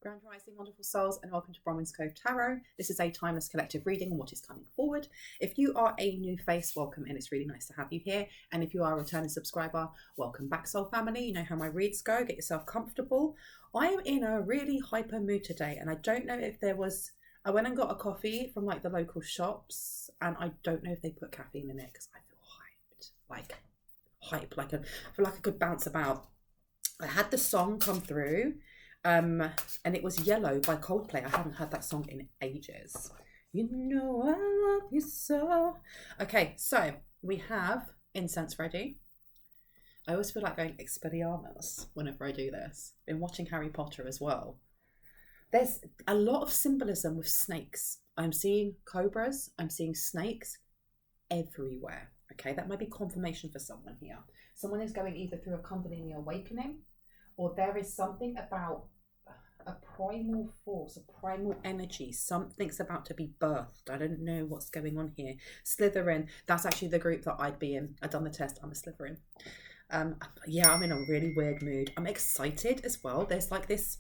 Grand Rising, wonderful souls, and welcome to Bronwen's Cove Tarot. This is a timeless collective reading on what is coming forward. If you are a new face, welcome, and it's really nice to have you here. And if you are a returning subscriber, welcome back, soul family. You know how my reads go. Get yourself comfortable. I am in a really hyper mood today, and I don't know if there was... I went and got a coffee from like the local shops, and I don't know if they put caffeine in it because I feel hyped, I feel like I could bounce about. I had the song come through, and it was Yellow by Coldplay. I haven't heard that song in ages. You know I love you so. Okay, so we have incense ready. I always feel like going Expelliarmus whenever I do this. Been watching Harry Potter as well. There's a lot of symbolism with snakes. I'm seeing cobras. I'm seeing snakes everywhere. Okay, that might be confirmation for someone here. Someone is going either through a kundalini awakening, or there is something about a primal force, a primal energy. Something's about to be birthed. I don't know what's going on here. Slytherin, that's actually the group that I'd be in. I've done the test. I'm a Slytherin. Yeah, I'm in a really weird mood. I'm excited as well. There's like this...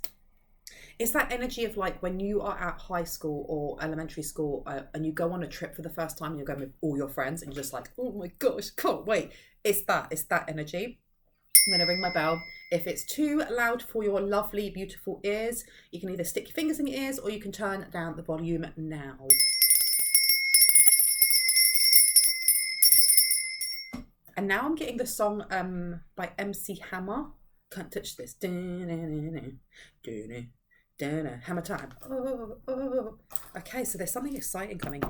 It's that energy of like when you are at high school or elementary school and you go on a trip for the first time and you're going with all your friends and you're just like, oh my gosh, can't wait. It's that energy. I'm going to ring my bell. If it's too loud for your lovely, beautiful ears, you can either stick your fingers in your ears or you can turn down the volume now. And now I'm getting the song by MC Hammer. Can't touch this. Hammer time. Oh. Okay, so there's something exciting coming.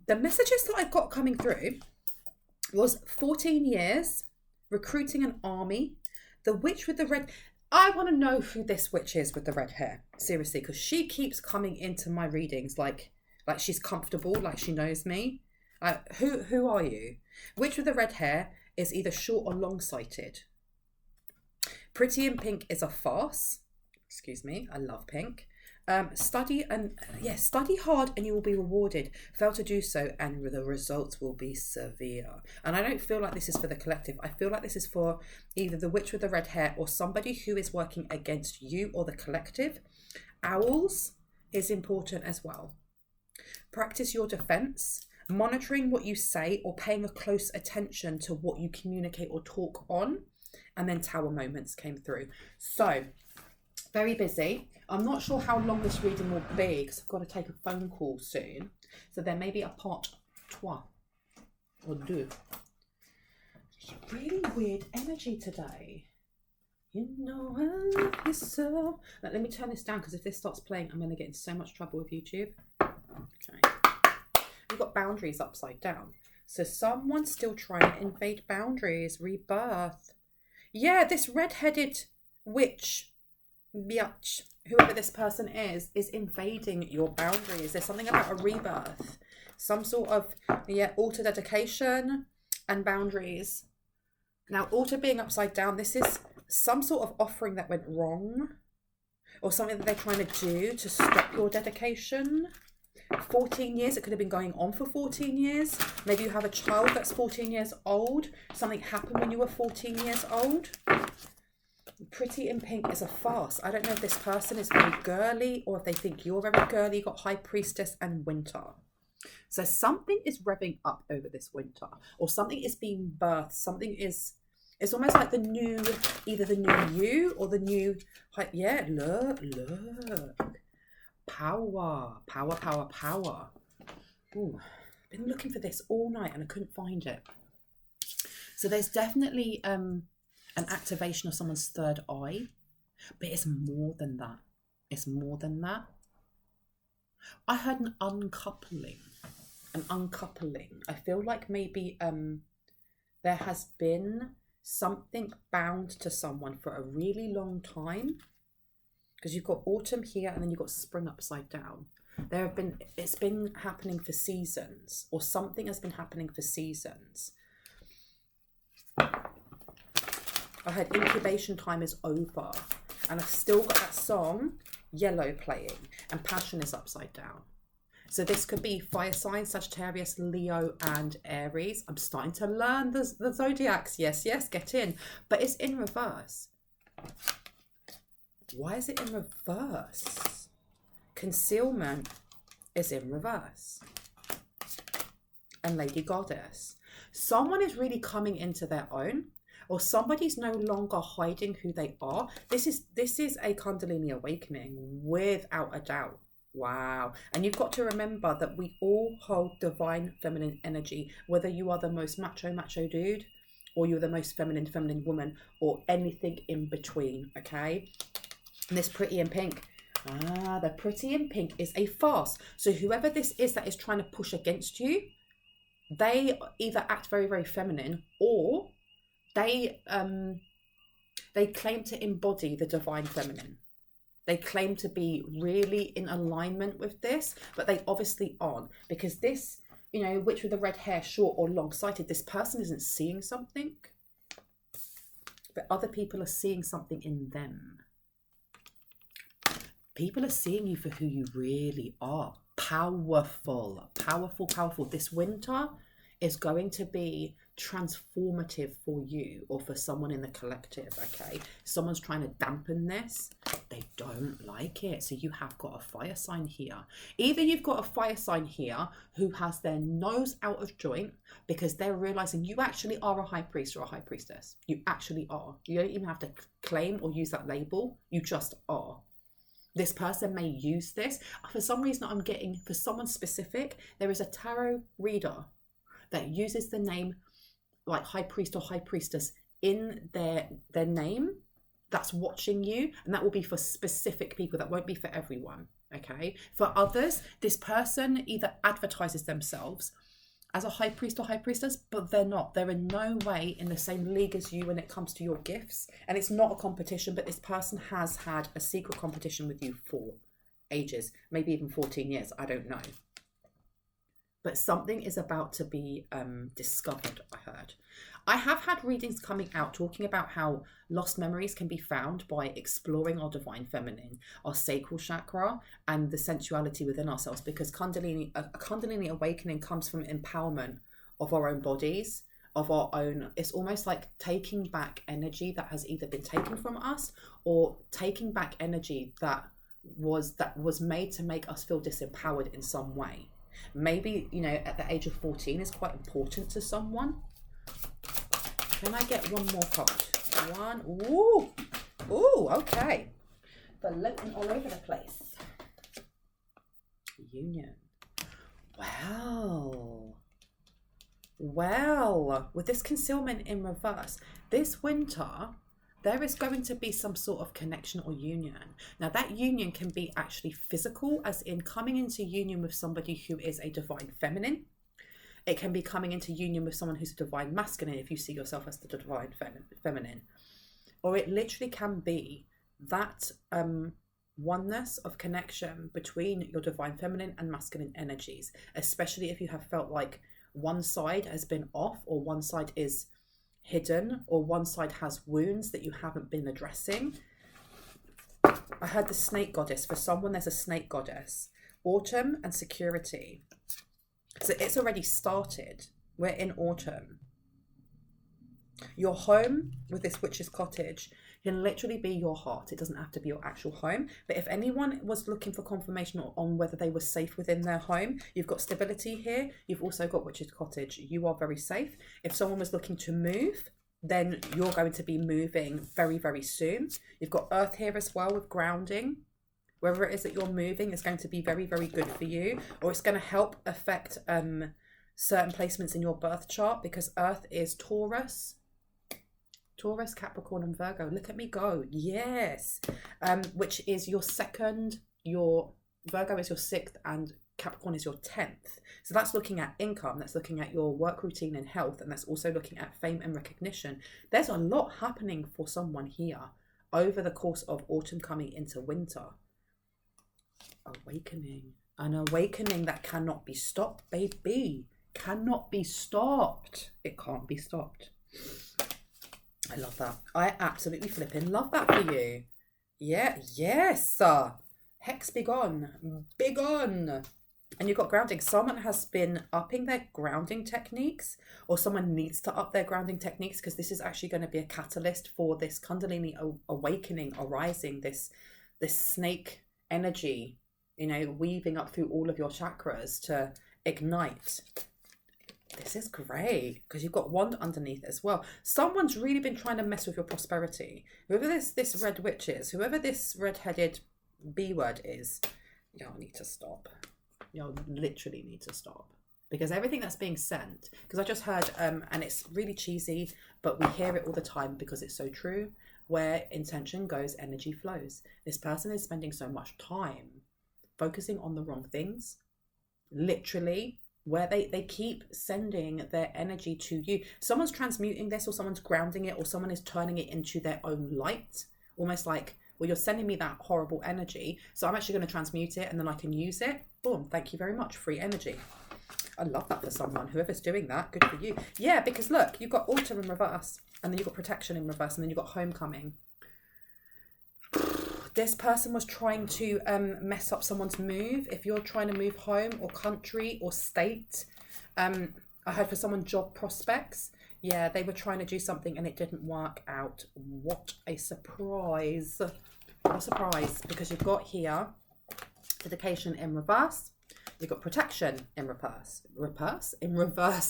The messages that I got coming through was 14 years, recruiting an army, the witch with the red... I want to know who this witch is with the red hair. Seriously, because she keeps coming into my readings like she's comfortable, like she knows me. Who are you? Witch with the red hair is either short or long-sighted. Pretty in Pink is a farce. Excuse me, I love pink. Study hard and you will be rewarded. Fail to do so and the results will be severe. And I don't feel like this is for the collective. I feel like this is for either the witch with the red hair or somebody who is working against you or the collective. Owls is important as well. Practice your defense. Monitoring what you say or paying a close attention to what you communicate or talk on. And then Tower moments came through. So, very busy. I'm not sure how long this reading will be because I've got to take a phone call soon. So there may be a part 3 or 2. Really weird energy today. You know I love you so. Now, let me turn this down because if this starts playing, I'm going to get in so much trouble with YouTube. Okay. We've got boundaries upside down. So someone's still trying to invade boundaries. Rebirth. Yeah, this red-headed witch, biatch, whoever this person is invading your boundaries. There's something about a rebirth. Some sort of, altar dedication and boundaries. Now, altar being upside down, this is some sort of offering that went wrong or something that they're trying to do to stop your dedication. 14 years, it could have been going on for 14 years. Maybe you have a child that's 14 years old. Something happened when you were 14 years old. Pretty in Pink is a farce. I don't know if this person is very girly or if they think you're very girly. You've got High Priestess and Winter. So something is revving up over this winter or something is being birthed. Something is... It's almost like the new... Either the new you or the new... Yeah, look. Power. Ooh, I've been looking for this all night and I couldn't find it. So there's definitely an activation of someone's third eye, but it's more than that. I heard an uncoupling. I feel like maybe there has been something bound to someone for a really long time. Because you've got autumn here and then you've got spring upside down. It's been happening for seasons, or something has been happening for seasons. I heard incubation time is over, and I've still got that song, Yellow, playing, and passion is upside down. So this could be fire signs, Sagittarius, Leo, and Aries. I'm starting to learn the zodiacs. Yes, get in. But it's in reverse. Why is it in reverse? Concealment is in reverse. And Lady Goddess. Someone is really coming into their own, or somebody's no longer hiding who they are. This is a Kundalini awakening without a doubt. Wow. And you've got to remember that we all hold divine feminine energy, whether you are the most macho dude, or you're the most feminine woman, or anything in between, okay? And this pretty in pink. The pretty in pink is a farce. So whoever this is that is trying to push against you, they either act very, very feminine, or they claim to embody the divine feminine. They claim to be really in alignment with this, but they obviously aren't, because this, you know, witch with the red hair, short or long-sighted, this person isn't seeing something, but other people are seeing something in them. People are seeing you for who you really are. Powerful, powerful, powerful. This winter is going to be transformative for you or for someone in the collective, okay? Someone's trying to dampen this. They don't like it. So you have got a fire sign here. Either you've got a fire sign here who has their nose out of joint because they're realizing you actually are a high priest or a high priestess. You actually are. You don't even have to claim or use that label. You just are. This person may use this. For some reason, I'm getting, for someone specific, there is a tarot reader that uses the name like high priest or high priestess in their name that's watching you. And that will be for specific people. That won't be for everyone, okay? For others, this person either advertises themselves as a high priest or high priestess, but they're not. They're in no way in the same league as you when it comes to your gifts. And it's not a competition, but this person has had a secret competition with you for ages, maybe even 14 years, I don't know. But something is about to be discovered, I heard. I have had readings coming out talking about how lost memories can be found by exploring our divine feminine, our sacral chakra, and the sensuality within ourselves, because a Kundalini awakening comes from empowerment of our own bodies, of our own. It's almost like taking back energy that has either been taken from us or taking back energy that was made to make us feel disempowered in some way. Maybe, you know, at the age of 14 is quite important to someone. Can I get one more card? One. Ooh. Ooh, okay. Floating all over the place. Union. Well, with this concealment in reverse, this winter, there is going to be some sort of connection or union. Now, that union can be actually physical, as in coming into union with somebody who is a divine feminine. It can be coming into union with someone who's a divine masculine, if you see yourself as the divine feminine. Or it literally can be that oneness of connection between your divine feminine and masculine energies, especially if you have felt like one side has been off, or one side is hidden, or one side has wounds that you haven't been addressing. I heard the snake goddess. For someone, there's a snake goddess. Autumn and security. So it's already started. We're in autumn. Your home with this witch's cottage can literally be your heart. It doesn't have to be your actual home. But if anyone was looking for confirmation on whether they were safe within their home, you've got stability here. You've also got witch's cottage. You are very safe. If someone was looking to move, then you're going to be moving very, very soon. You've got earth here as well with grounding. Wherever it is that you're moving is going to be very, very good for you, or it's going to help affect certain placements in your birth chart, because earth is Taurus, Capricorn and Virgo. Look at me go. Yes. Which is your second, your Virgo is your 6th, and Capricorn is your 10th. So that's looking at income, that's looking at your work routine and health, and that's also looking at fame and recognition. There's a lot happening for someone here over the course of autumn coming into winter. Awakening. An awakening that cannot be stopped, baby. Cannot be stopped. It can't be stopped. I love that. I absolutely flipping love that for you. Yeah, yes. Hex begone. Begone. And you've got grounding. Someone has been upping their grounding techniques, or someone needs to up their grounding techniques, because this is actually going to be a catalyst for this kundalini awakening, arising, this snake energy, you know, weaving up through all of your chakras to ignite. This is great, because you've got wand underneath as well. Someone's really been trying to mess with your prosperity. Whoever this red witch is, whoever this red-headed B word is, y'all need to stop. Y'all literally need to stop, because everything that's being sent, because I just heard, and it's really cheesy, but we hear it all the time because it's so true, where intention goes, energy flows. This person is spending so much time focusing on the wrong things, literally, where they keep sending their energy to you. Someone's transmuting this, or someone's grounding it, or someone is turning it into their own light, almost like, well, you're sending me that horrible energy, so I'm actually going to transmute it, and then I can use it. Boom, thank you very much, free energy. I love that for someone. Whoever's doing that, good for you. Yeah, because look, you've got altar in reverse, and then you've got protection in reverse, and then you've got homecoming. This person was trying to mess up someone's move. If you're trying to move home or country or state, I heard for someone job prospects. Yeah, they were trying to do something and it didn't work out. What a surprise. What a surprise, because you've got here dedication in reverse. You've got protection in reverse,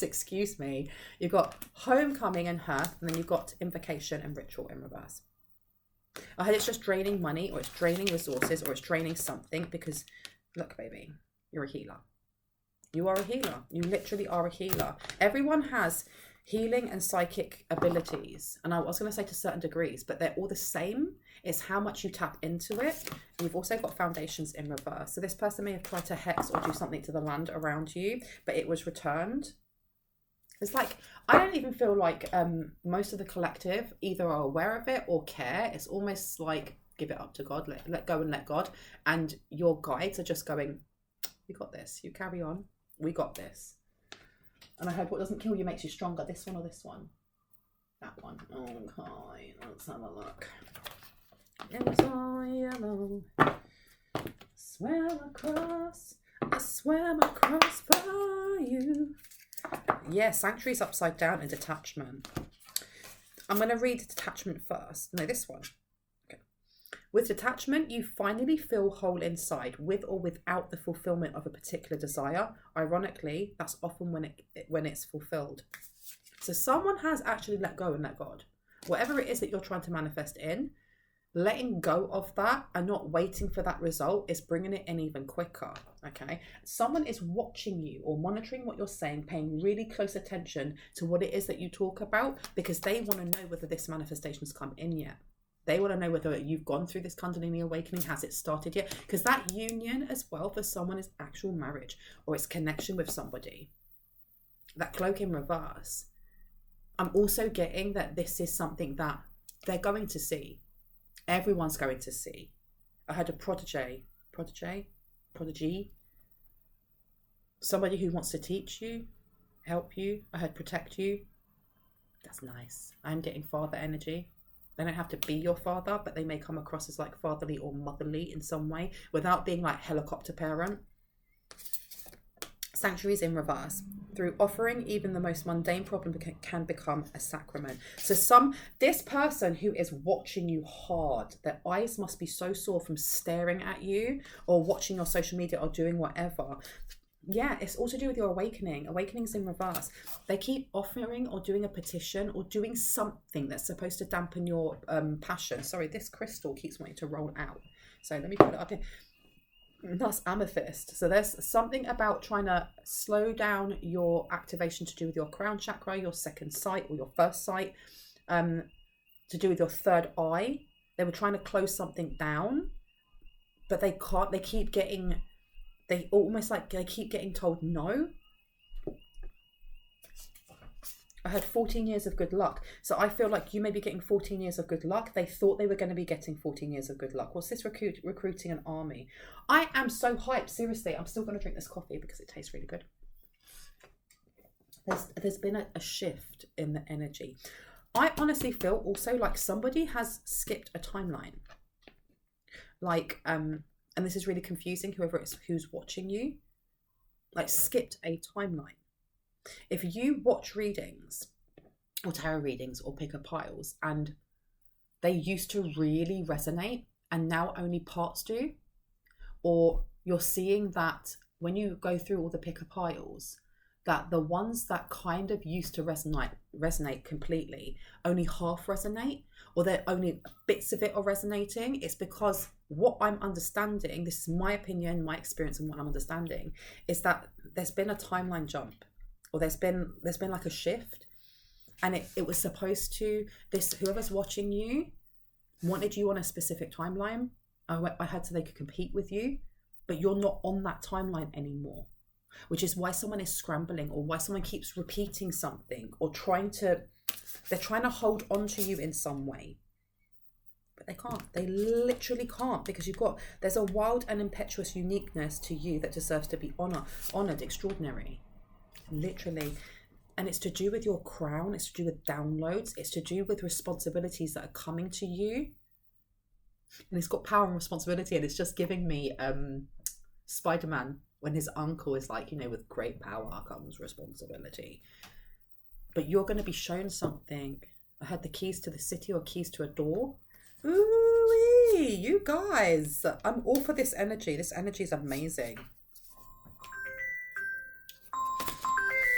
excuse me. You've got homecoming and hearth, and then you've got invocation and ritual in reverse. I heard it's just draining money, or it's draining resources, or it's draining something, because look, baby, you're a healer. You are a healer. You literally are a healer. Everyone has healing and psychic abilities, and I was going to say to certain degrees, but they're all the same. It's how much you tap into it. You've also got foundations in reverse. So this person may have tried to hex or do something to the land around you, but it was returned. It's like, I don't even feel like most of the collective either are aware of it or care. It's almost like, give it up to God, let go and let God. And your guides are just going, you got this, you carry on, we got this. And I hope what doesn't kill you makes you stronger. This one or this one? That one. Okay, let's have a look. It's all yellow. I swam across for you. Yeah, sanctuary's upside down in detachment. I'm going to read detachment first. No, this one. Okay. With detachment, you finally feel whole inside, with or without the fulfillment of a particular desire. Ironically, that's often when it's fulfilled. So someone has actually let go and let God. Whatever it is that you're trying to manifest in, letting go of that and not waiting for that result is bringing it in even quicker. Okay, someone is watching you or monitoring what you're saying, paying really close attention to what it is that you talk about, because they want to know whether this manifestation's come in yet. They want to know whether you've gone through this kundalini awakening. Has it started yet? Because that union as well for someone is actual marriage, or it's connection with somebody. That cloak in reverse, I'm also getting that this is something that they're going to see. Everyone's going to see. I had a prodigy, somebody who wants to teach you, help you. I heard protect you. That's nice. I'm getting father energy. They don't have to be your father, but they may come across as like fatherly or motherly in some way without being like helicopter parent. Sanctuaries in reverse. Through offering, even the most mundane problem can become a sacrament. So this person who is watching you hard, their eyes must be so sore from staring at you or watching your social media or doing whatever. Yeah, it's all to do with your awakening. Awakening's in reverse. They keep offering or doing a petition or doing something that's supposed to dampen your passion. Sorry, this crystal keeps wanting to roll out. So let me put it up here. That's amethyst. So there's something about trying to slow down your activation to do with your crown chakra, your second sight or your first sight, to do with your third eye. They were trying to close something down, but they can't. They keep getting told no. I had 14 years of good luck. So I feel like you may be getting 14 years of good luck. They thought they were going to be getting 14 years of good luck. What's this recruiting an army? I am so hyped. Seriously, I'm still going to drink this coffee because it tastes really good. There's been a shift in the energy. I honestly feel also like somebody has skipped a timeline. Like, and this is really confusing, whoever it's who's watching you. like skipped a timeline. If you watch readings or tarot readings or pick up piles and they used to really resonate and now only parts do, or you're seeing that when you go through all the pick up piles, that the ones that kind of used to resonate completely only half resonate, or they're only bits of it are resonating, it's because what I'm understanding, this is my opinion, my experience, and what I'm understanding is that there's been a timeline jump, or there's been like a shift, and it was supposed to, this, whoever's watching you wanted you on a specific timeline. I had so they could compete with you, but you're not on that timeline anymore, which is why someone is scrambling, or why someone keeps repeating something, or they're trying to hold on to you in some way, but they can't. They literally can't, because there's a wild and impetuous uniqueness to you that deserves to be honored, extraordinary, literally. And it's to do with your crown, it's to do with downloads, it's to do with responsibilities that are coming to you. And it's got power and responsibility, and it's just giving me Spider-Man when his uncle is like, with great power comes responsibility. But you're going to be shown something. I had the keys to the city, or keys to a door. Ooh, you guys, I'm all for this energy. This energy is amazing.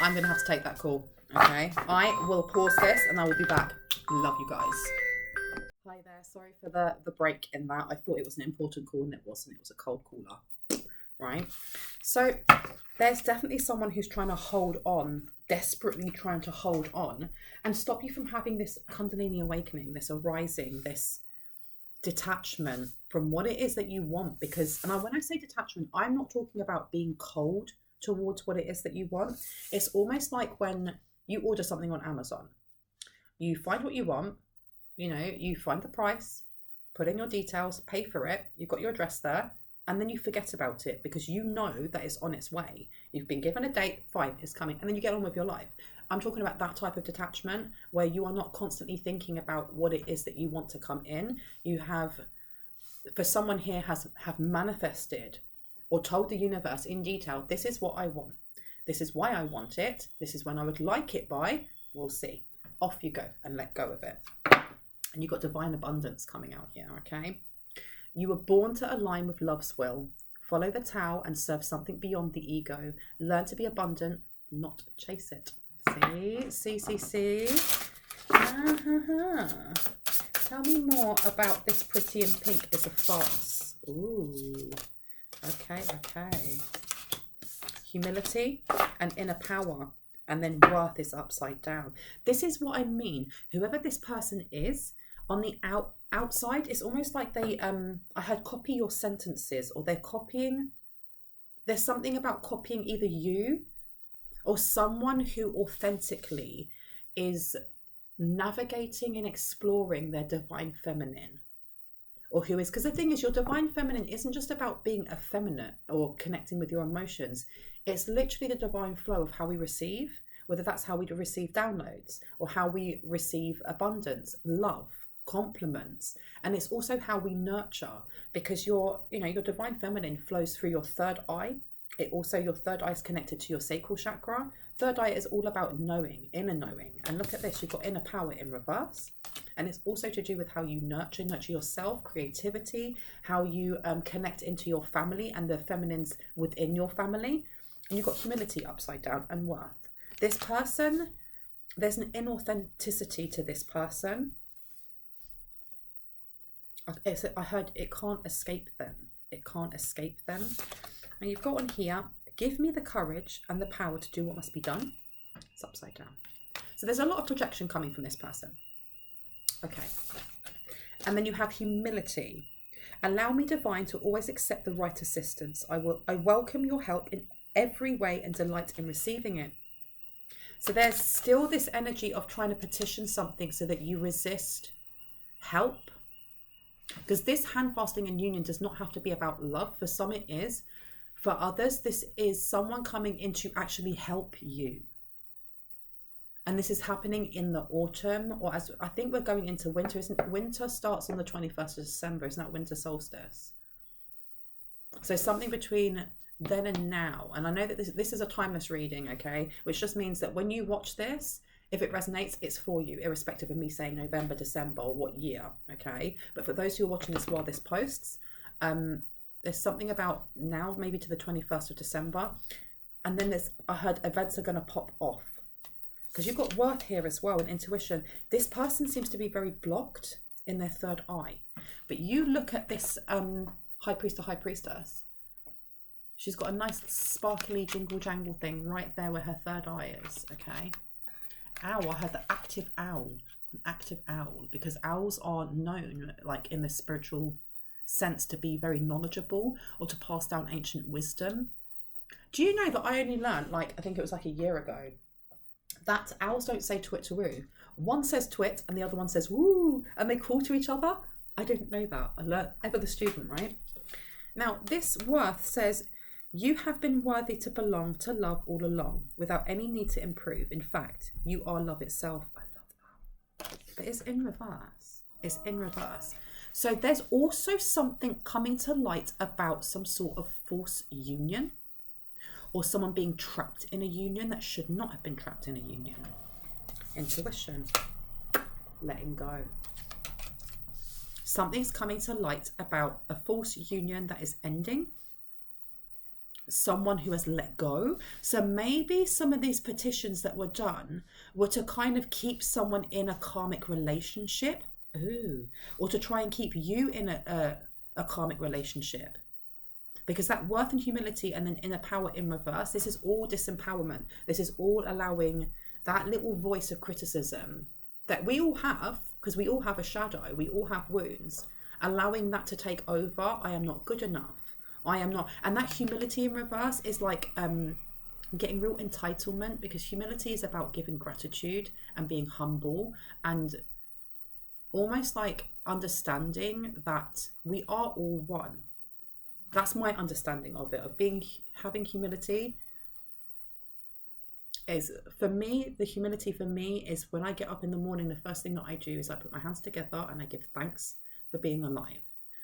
I'm going to have to take that call, okay? I will pause this and I will be back. Love you guys. Hi there. Sorry for the break in that. I thought it was an important call and it wasn't. It was a cold caller, right? So there's definitely someone who's trying to hold on, desperately trying to hold on, and stop you from having this kundalini awakening, this arising, this detachment from what it is that you want. Because, and when I say detachment, I'm not talking about being cold towards what it is that you want. It's almost like when you order something on Amazon, you find what you want, you find the price, put in your details, pay for it, you've got your address there, and then you forget about it because you know that it's on its way. You've been given a date, fine, it's coming, and then you get on with your life. I'm talking about that type of detachment where you are not constantly thinking about what it is that you want to come in. You have, for someone here, have manifested or told the universe in detail, this is what I want. This is why I want it. This is when I would like it by. We'll see. Off you go and let go of it. And you've got divine abundance coming out here, okay? You were born to align with love's will. Follow the Tao and serve something beyond the ego. Learn to be abundant, not chase it. See? Tell me more about this pretty in pink is a farce. Ooh. Okay. Humility and inner power, and then worth is upside down. This is what I mean. Whoever this person is, on the outside, it's almost like they, I heard copy your sentences, or they're copying. There's something about copying either you or someone who authentically is navigating and exploring their divine feminine. Or who is, because the thing is, your divine feminine isn't just about being effeminate or connecting with your emotions. It's literally the divine flow of how we receive, whether that's how we receive downloads or how we receive abundance, love, compliments. And it's also how we nurture, because your divine feminine flows through your third eye. Your third eye is connected to your sacral chakra. Third eye is all about knowing, inner knowing. And look at this, you've got inner power in reverse. And it's also to do with how you nurture yourself, creativity, how you connect into your family and the feminines within your family. And you've got humility upside down and worth. This person, there's an inauthenticity to this person. I heard it can't escape them. It can't escape them. And you've got on here, give me the courage and the power to do what must be done. It's upside down. So there's a lot of projection coming from this person. Okay. And then you have humility. Allow me, divine, to always accept the right assistance. I welcome your help in every way and delight in receiving it. So there's still this energy of trying to petition something so that you resist help. Because this hand fasting and union does not have to be about love. For some it is. For others, this is someone coming in to actually help you. And this is happening in the autumn, or as I think we're going into winter. Winter starts on the 21st of December. Isn't that winter solstice? So something between then and now. And I know that this is a timeless reading, okay? Which just means that when you watch this, if it resonates, it's for you, irrespective of me saying November, December, or what year, okay? But for those who are watching this while this posts, there's something about now, maybe to the 21st of December. And then I heard events are going to pop off. Because you've got worth here as well and intuition. This person seems to be very blocked in their third eye. But you look at this high priest or high priestess. She's got a nice sparkly jingle jangle thing right there where her third eye is, okay? Owl, I heard the active owl. An active owl. Because owls are known, like in the spiritual sense, to be very knowledgeable or to pass down ancient wisdom. Do you know that I only learned, like, I think it was like a year ago, that owls don't say twit-to-woo. One says twit and the other one says woo, and they call to each other. I didn't know that. I learned, ever the student, right? Now, this worth says, you have been worthy to belong to love all along, without any need to improve. In fact, you are love itself. I love that. But it's in reverse. It's in reverse. So there's also something coming to light about some sort of false union, or someone being trapped in a union that should not have been trapped in a union. Intuition. Letting go. Something's coming to light about a false union that is ending. Someone who has let go. So maybe some of these petitions that were done were to kind of keep someone in a karmic relationship. Ooh. Or to try and keep you in a karmic relationship. Because that worth and humility and then inner power in reverse, this is all disempowerment. This is all allowing that little voice of criticism that we all have, because we all have a shadow, we all have wounds, allowing that to take over. I am not good enough. I am not. And that humility in reverse is like getting real entitlement, because humility is about giving gratitude and being humble and almost like understanding that we are all one. That's my understanding of it, of having humility. Is for me, the humility for me is when I get up in the morning, the first thing that I do is I put my hands together and I give thanks for being alive.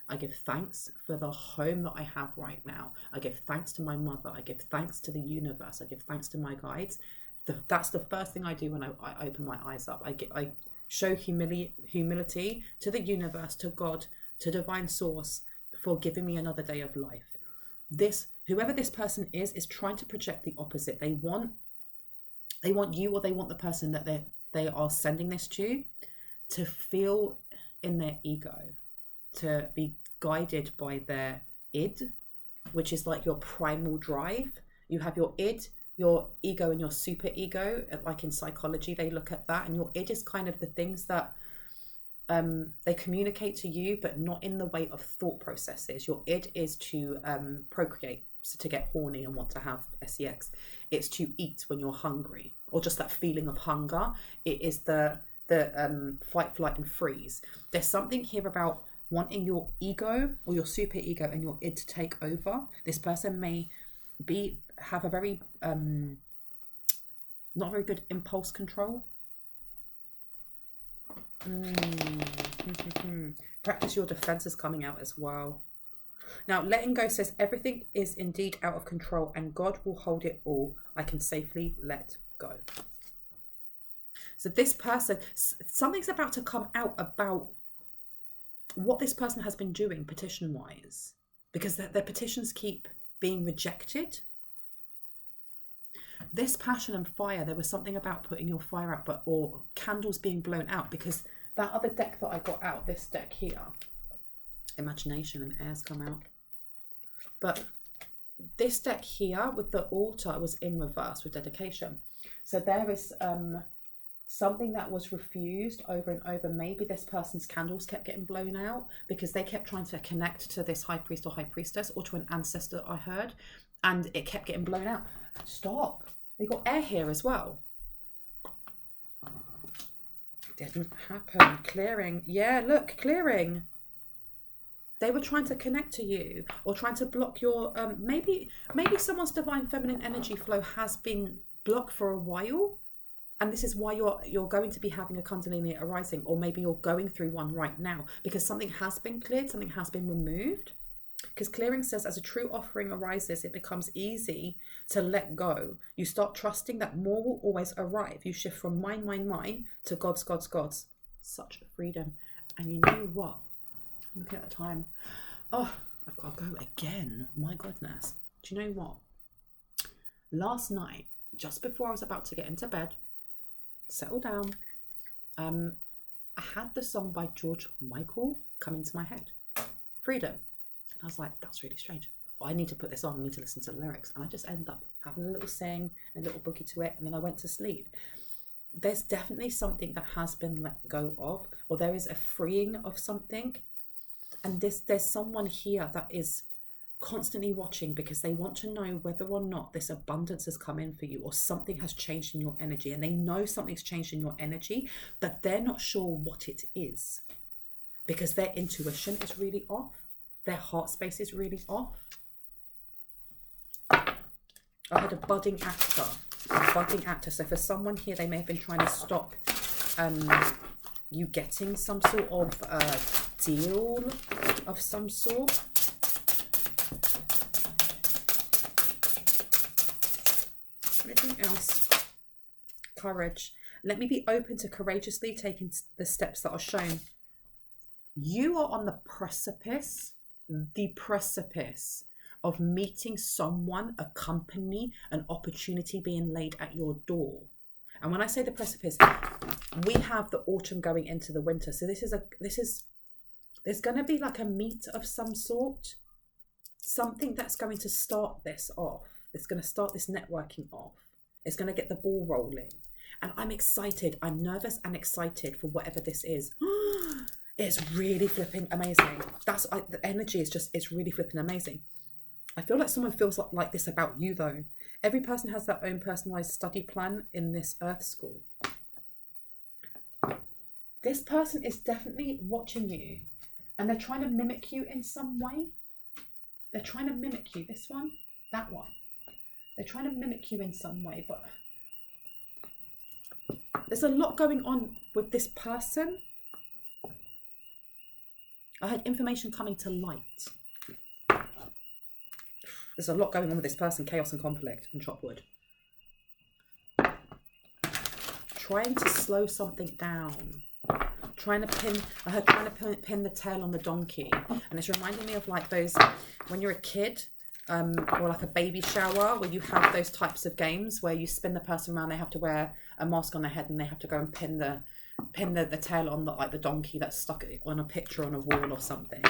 I give thanks for the home that I have right now. I give thanks to my mother. I give thanks to the universe. I give thanks to my guides. That's the first thing I do when I open my eyes up. I show humility to the universe, to God, to divine source, for giving me another day of life. Whoever this person is trying to project the opposite. They want you, or they want the person that they are sending this to feel in their ego, to be guided by their id, which is like your primal drive. You have your id, your ego, and your super ego. Like in psychology, they look at that, and your id is kind of the things that they communicate to you, but not in the way of thought processes. Your id is to procreate, so to get horny and want to have sex. It's to eat when you're hungry, or just that feeling of hunger. It is the fight, flight, and freeze. There's something here about wanting your ego or your super ego and your id to take over. This person may have a very not very good impulse control. Practice your defense is coming out as well. Now, letting go says everything is indeed out of control and God will hold it all. I can safely let go. So this person, something's about to come out about what this person has been doing petition-wise, because their petitions keep being rejected. This passion and fire, there was something about putting your fire out, or candles being blown out, because that other deck that I got out, this deck here, imagination and airs come out. But this deck here with the altar was in reverse with dedication. So there is something that was refused over and over. Maybe this person's candles kept getting blown out because they kept trying to connect to this high priest or high priestess, or to an ancestor I heard, and it kept getting blown out. Stop. We got air here as well. Didn't happen. Clearing. Yeah, look, clearing. They were trying to connect to you, or trying to block your maybe someone's divine feminine energy flow has been blocked for a while, and this is why you're going to be having a kundalini arising, or maybe you're going through one right now, because something has been cleared, something has been removed. Because clearing says, as a true offering arises, it becomes easy to let go. You start trusting that more will always arrive. You shift from mine, mine, mine to God's, God's, God's. Such freedom. And you know what? Look at the time. Oh, I've got to go again. My goodness. Do you know what? Last night, just before I was about to get into bed, settle down, I had the song by George Michael come into my head. Freedom. And I was like, that's really strange. I need to put this on. I need to listen to the lyrics. And I just ended up having a little sing, a little boogie to it. And then I went to sleep. There's definitely something that has been let go of, or there is a freeing of something. And there's someone here that is constantly watching because they want to know whether or not this abundance has come in for you, or something has changed in your energy. And they know something's changed in your energy, but they're not sure what it is because their intuition is really off. Their heart space is really off. I had a budding actor. So for someone here, they may have been trying to stop you getting some sort of deal of some sort. Anything else? Courage. Let me be open to courageously taking the steps that are shown. You are on the precipice of meeting someone, a company, an opportunity being laid at your door. And when I say the precipice, we have the autumn going into the winter. So there's going to be like a meet of some sort, something that's going to start this off. It's going to start this networking off. It's going to get the ball rolling. And I'm excited. I'm nervous and excited for whatever this is. It's really flipping amazing. The energy is just, it's really flipping amazing. I feel like someone feels like this about you though. Every person has their own personalized study plan in this earth school. This person is definitely watching you and they're trying to mimic you in some way. They're trying to mimic you. This one, that one. They're trying to mimic you in some way, but there's a lot going on with this person. I had information coming to light. There's a lot going on with this person, chaos and conflict, and chop wood. Trying to slow something down. Trying to pin the tail on the donkey. And it's reminding me of like those, when you're a kid, or like a baby shower, where you have those types of games where you spin the person around, they have to wear a mask on their head and they have to go and pin the tail on the donkey that's stuck on a picture on a wall or something.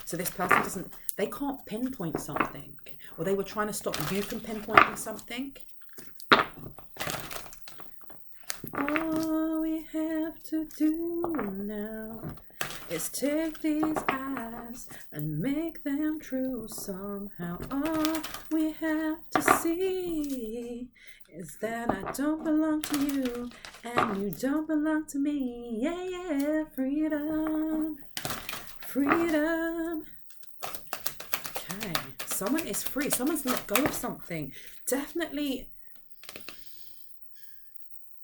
So this person they can't pinpoint something, or they were trying to stop you from pinpointing something. All we have to do now is take these eyes and make them true somehow. All we have to see is that I don't belong to you and you don't belong to me. Yeah, yeah, freedom, freedom. Okay, someone is free. Someone's let go of something. Definitely.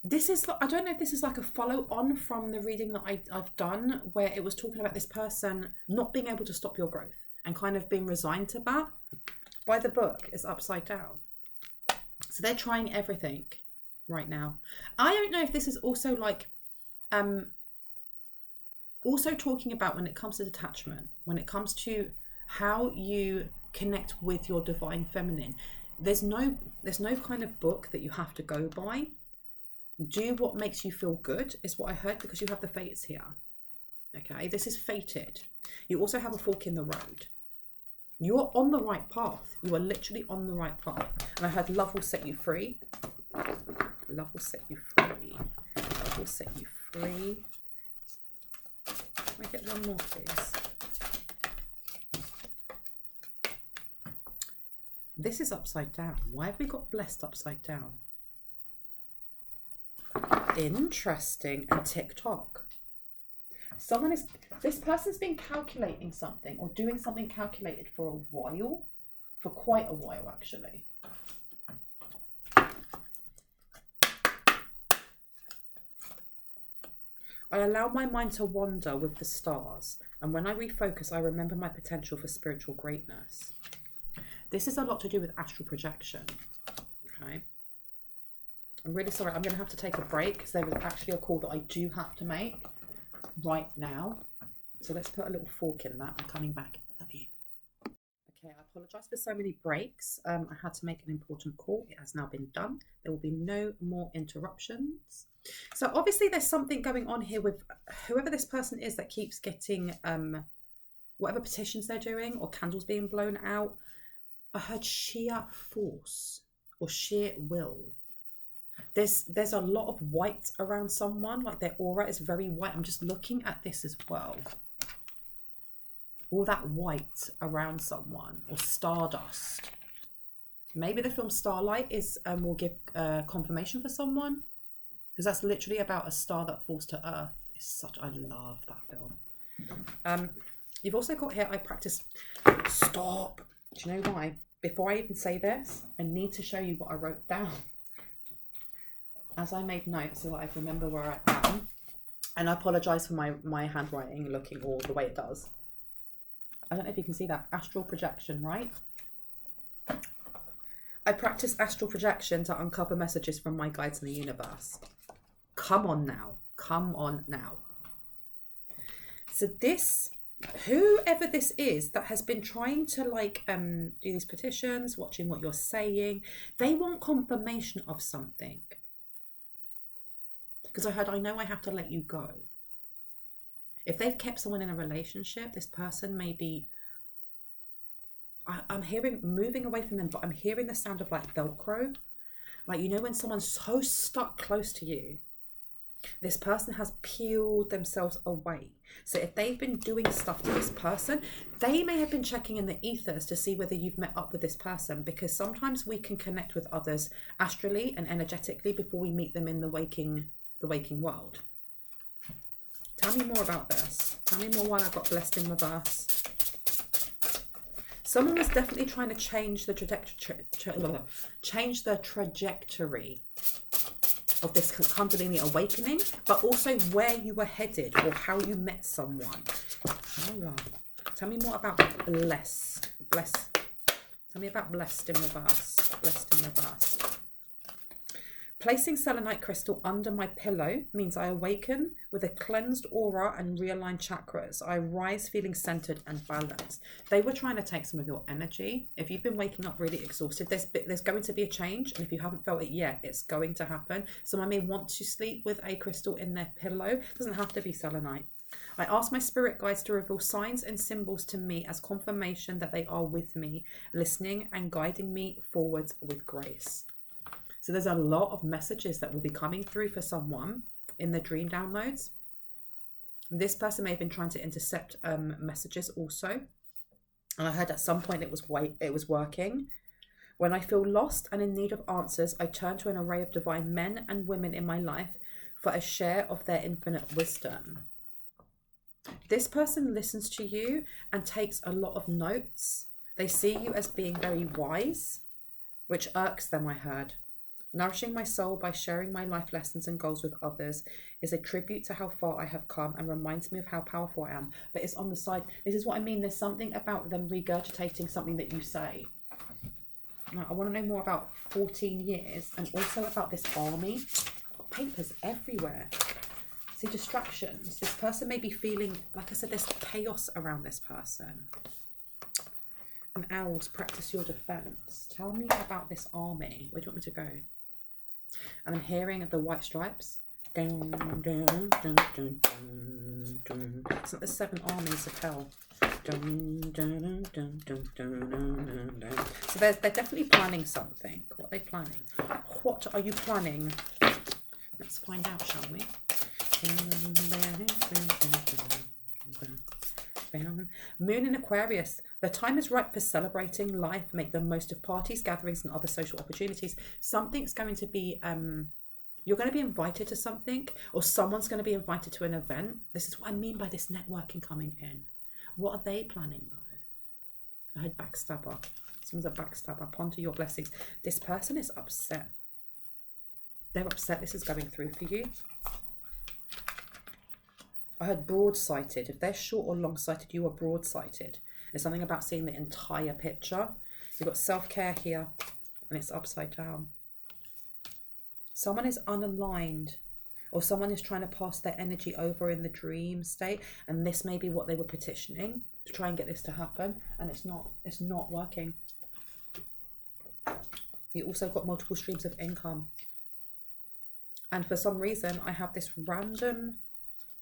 I don't know if this is like a follow on from the reading that I've done, where it was talking about this person not being able to stop your growth and kind of being resigned to that. By the book, it's upside down. So they're trying everything right now. I don't know if this is also like, also talking about when it comes to detachment, when it comes to how you connect with your divine feminine. There's no kind of book that you have to go by. Do what makes you feel good is what I heard, because you have the fates here. Okay, this is fated. You also have a fork in the road. You are on the right path. You are literally on the right path. And I heard love will set you free. Love will set you free. Love will set you free. Can I get one more, please? This is upside down. Why have we got blessed upside down? Interesting. And TikTok. This person's been calculating something or doing something calculated for a while, for quite a while actually. I allow my mind to wander with the stars, and when I refocus, I remember my potential for spiritual greatness. This is a lot to do with astral projection. Okay. I'm really sorry. I'm going to have to take a break because there is actually a call that I do have to make right now. So let's put a little fork in that. I'm coming back. Love you. Okay, I apologise for so many breaks. I had to make an important call. It has now been done. There will be no more interruptions. So obviously there's something going on here with whoever this person is that keeps getting whatever petitions they're doing or candles being blown out. I heard sheer force or sheer will. There's a lot of white around someone, like their aura is very white. I'm just looking at this as well. All that white around someone, or stardust. Maybe the film Starlight is will give confirmation for someone, because that's literally about a star that falls to earth. I love that film. You've also got here, I practice. Stop. Do you know why? Before I even say this, I need to show you what I wrote down. As I made notes so that I remember where I am. And I apologise for my handwriting looking all the way it does. I don't know if you can see that. Astral projection, right? I practice astral projection to uncover messages from my guides in the universe. Come on now. Come on now. So this, whoever this is that has been trying to do these petitions, watching what you're saying, they want confirmation of something. Because I know I have to let you go. If they've kept someone in a relationship, this person may be, I'm hearing, moving away from them, but I'm hearing the sound of like Velcro. Like, you know, when someone's so stuck close to you, this person has peeled themselves away. So if they've been doing stuff to this person, they may have been checking in the ethers to see whether you've met up with this person, because sometimes we can connect with others astrally and energetically before we meet them in the waking world. Tell me more about this. Tell me more why I got blessed in reverse. Someone was definitely trying to change the trajectory of this kundalini awakening, but also where you were headed or how you met someone. Tell me more about blessed. Tell me about blessed in reverse. Blessed in reverse. Placing selenite crystal under my pillow means I awaken with a cleansed aura and realigned chakras. I rise feeling centered and balanced. They were trying to take some of your energy. If you've been waking up really exhausted, there's going to be a change. And if you haven't felt it yet, it's going to happen. Someone may want to sleep with a crystal in their pillow. It doesn't have to be selenite. I ask my spirit guides to reveal signs and symbols to me as confirmation that they are with me, listening and guiding me forwards with grace. So there's a lot of messages that will be coming through for someone in the dream downloads. This person may have been trying to intercept messages also. And I heard at some point it was working. When I feel lost and in need of answers, I turn to an array of divine men and women in my life for a share of their infinite wisdom. This person listens to you and takes a lot of notes. They see you as being very wise, which irks them, I heard. Nourishing my soul by sharing my life lessons and goals with others is a tribute to how far I have come and reminds me of how powerful I am. But it's on the side. This is what I mean. There's something about them regurgitating something that you say. Now, I want to know more about 14 years and also about this army. Papers everywhere. See, distractions. This person may be feeling, like I said, there's chaos around this person. And owls, practice your defense. Tell me about this army. Where do you want me to go? And I'm hearing the white stripes. Dun, dun, dun, dun, dun, dun. It's not the 7 armies of hell. Dun, dun, dun, dun, dun, dun, dun. So they're definitely planning something. What are they planning? What are you planning? Let's find out, shall we? Moon in Aquarius. The time is right for celebrating life. Make the most of parties, gatherings, and other social opportunities. Something's going to be, you're going to be invited to something, or someone's going to be invited to an event. This is what I mean by this networking coming in. What are they planning though? I heard backstabber. Someone's a backstabber. Ponder your blessings. This person is upset. They're upset this is going through for you. I heard broad-sighted. If they're short or long-sighted, you are broad-sighted. There's something about seeing the entire picture. You've got self-care here, and it's upside down. Someone is unaligned, or someone is trying to pass their energy over in the dream state, and this may be what they were petitioning to try and get this to happen, and it's not working. You also got multiple streams of income. And for some reason, I have this random